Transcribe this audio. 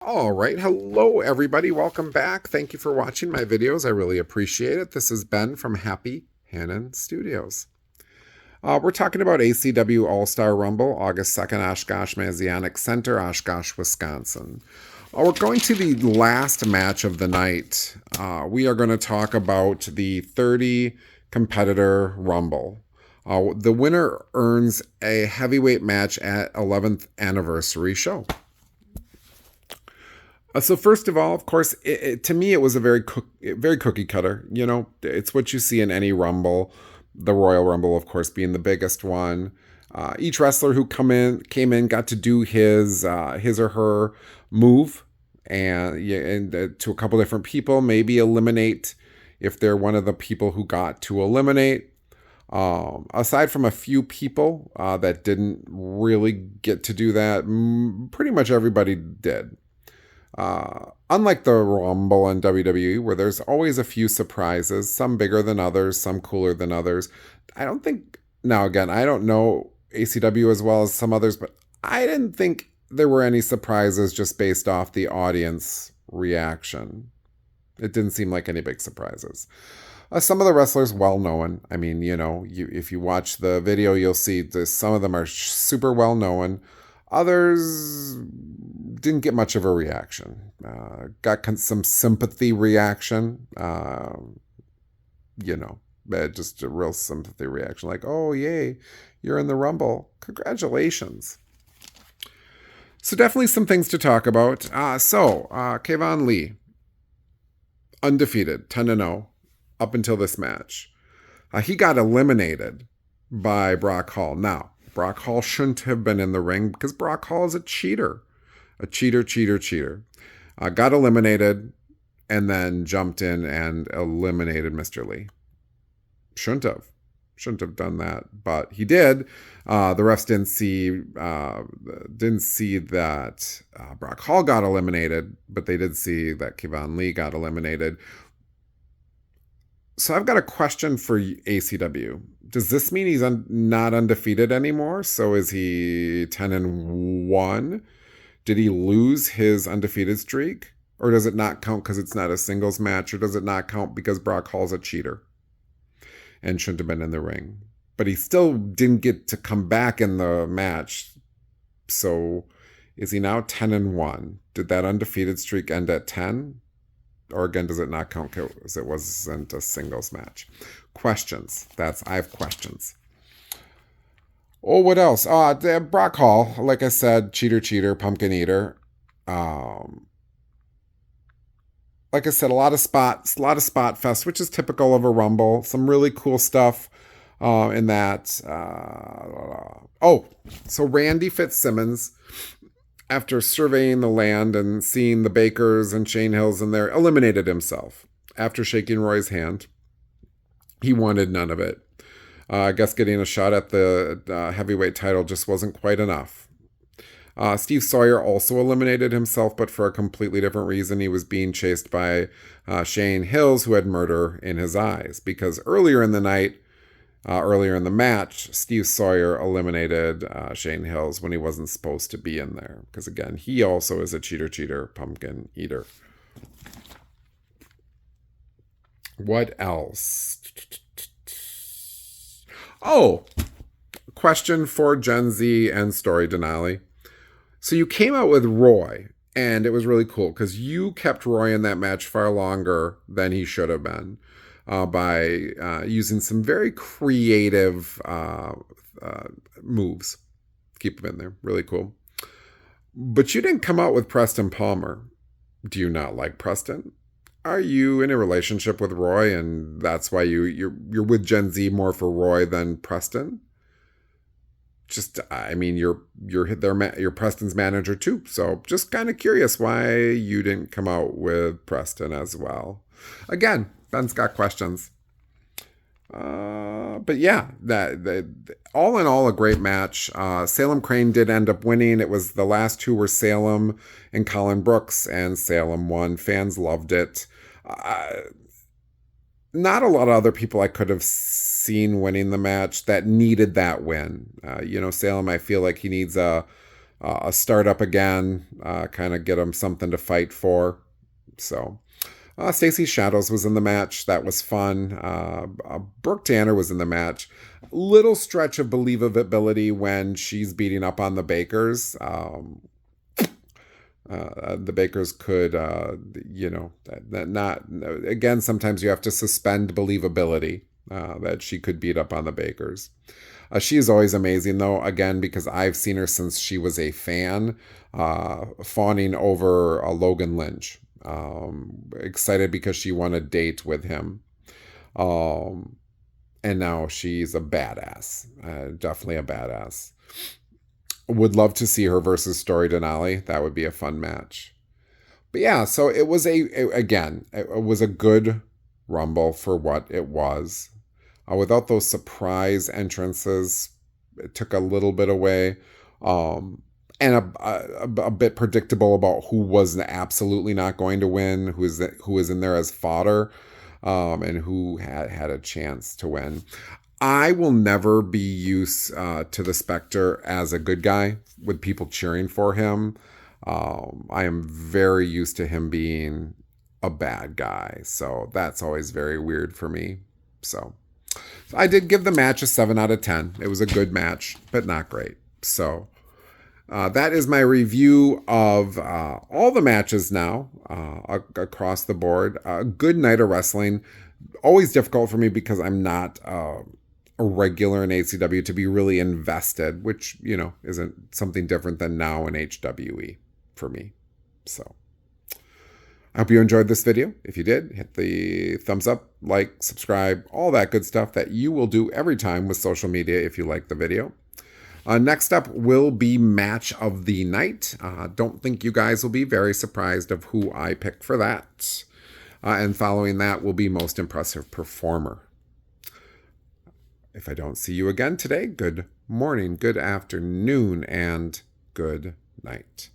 All right. Hello, everybody. Welcome back. Thank you for watching my videos. I really appreciate it. This is Ben from Hannon Studios. We're talking about ACW All-Star Rumble, August 2nd, Oshkosh Masonic Center, Oshkosh, Wisconsin. We're going to the last match of the night. We are going to talk about the 30 competitor Rumble. The winner earns a heavyweight match at 11th anniversary show. So first of all, of course, to me, it was a very cookie cutter. You know, it's what you see in any Rumble. The Royal Rumble, of course, being the biggest one. Each wrestler who came in got to do his or her move, and to a couple different people. Maybe eliminate if they're one of the people who got to eliminate. Aside from a few people that didn't really get to do that, pretty much everybody did. Unlike the Rumble in WWE, where there's always a few surprises, some bigger than others, some cooler than others. I don't know ACW as well as some others, but I didn't think there were any surprises just based off the audience reaction. It didn't seem like any big surprises. Some of the wrestlers well-known. I mean, if you watch the video, you'll see some of them are super well-known. Others didn't get much of a reaction. Got some sympathy reaction. Just a real sympathy reaction. Like, oh, yay, you're in the Rumble. Congratulations. So definitely some things to talk about. Kayvon Lee, undefeated, 10-0, up until this match. He got eliminated by Brock Hall. Now, Brock Hall shouldn't have been in the ring because Brock Hall is a cheater. A cheater. Got eliminated and then jumped in and eliminated Mr. Lee. Shouldn't have done that, but he did. The refs didn't see that Brock Hall got eliminated, but they did see that Kayvon Lee got eliminated. So I've got a question for ACW. Does this mean he's not undefeated anymore? So is he 10-1? Did he lose his undefeated streak? Or does it not count because it's not a singles match? Or does it not count because Brock Hall's a cheater and shouldn't have been in the ring? But he still didn't get to come back in the match. So is he now 10-1? Did that undefeated streak end at 10? Or again, does it not count because it wasn't a singles match? Questions. I have questions. Oh, what else? Brock Hall, like I said, cheater, pumpkin eater. Like I said, a lot of spot fest, which is typical of a Rumble. Some really cool stuff in that. So Randy Fitzsimmons, after surveying the land and seeing the Bakers and Shane Hills in there, eliminated himself. After shaking Roy's hand, he wanted none of it. I guess getting a shot at the heavyweight title just wasn't quite enough. Steve Sawyer also eliminated himself, but for a completely different reason. He was being chased by Shane Hills, who had murder in his eyes. Because earlier in the match, Steve Sawyer eliminated Shane Hills when he wasn't supposed to be in there. Because again, he also is a cheater, pumpkin eater. What else? Oh, question for Gen Z and Story Denali. So you came out with Roy, and it was really cool because you kept Roy in that match far longer than he should have been by using some very creative moves. Keep him in there. Really cool. But you didn't come out with Preston Palmer. Do you not like Preston? Are you in a relationship with Roy, and that's why you're with Gen Z more for Roy than Preston? You're Preston's manager too. So just kind of curious why you didn't come out with Preston as well. Again, Ben's got questions. But yeah, all in all, a great match. Salem Crane did end up winning. It was the last two were Salem and Colin Brooks, and Salem won. Fans loved it. Not a lot of other people I could have seen winning the match that needed that win. Salem, I feel like he needs a a startup again, kind of get them something to fight for. So Stacey Shadows was in the match. That was fun. Brooke Tanner was in the match. Little stretch of believability when she's beating up on the Bakers. The Bakers could, not, again, sometimes you have to suspend believability that she could beat up on the Bakers. She is always amazing, though, again, because I've seen her since she was a fan, fawning over Logan Lynch. Excited because she won a date with him. And now she's a badass. Definitely a badass. Would love to see her versus Story Denali. That would be a fun match. But yeah, so it was it was a good Rumble for what it was. Without those surprise entrances, it took a little bit away. And a bit predictable about who was absolutely not going to win, who was in there as fodder, and who had a chance to win. I will never be used to the Spectre as a good guy with people cheering for him. I am very used to him being a bad guy, so that's always very weird for me. So I did give the match a 7 out of 10. It was a good match, but not great. So that is my review of all the matches now across the board. A good night of wrestling. Always difficult for me because I'm not a regular in ACW to be really invested, which, isn't something different than now in HWE for me. So I hope you enjoyed this video. If you did, hit the thumbs up, like, subscribe, all that good stuff that you will do every time with social media if you like the video. Next up will be Match of the Night. Don't think you guys will be very surprised of who I picked for that. And following that will be Most Impressive Performer. If I don't see you again today, good morning, good afternoon, and good night.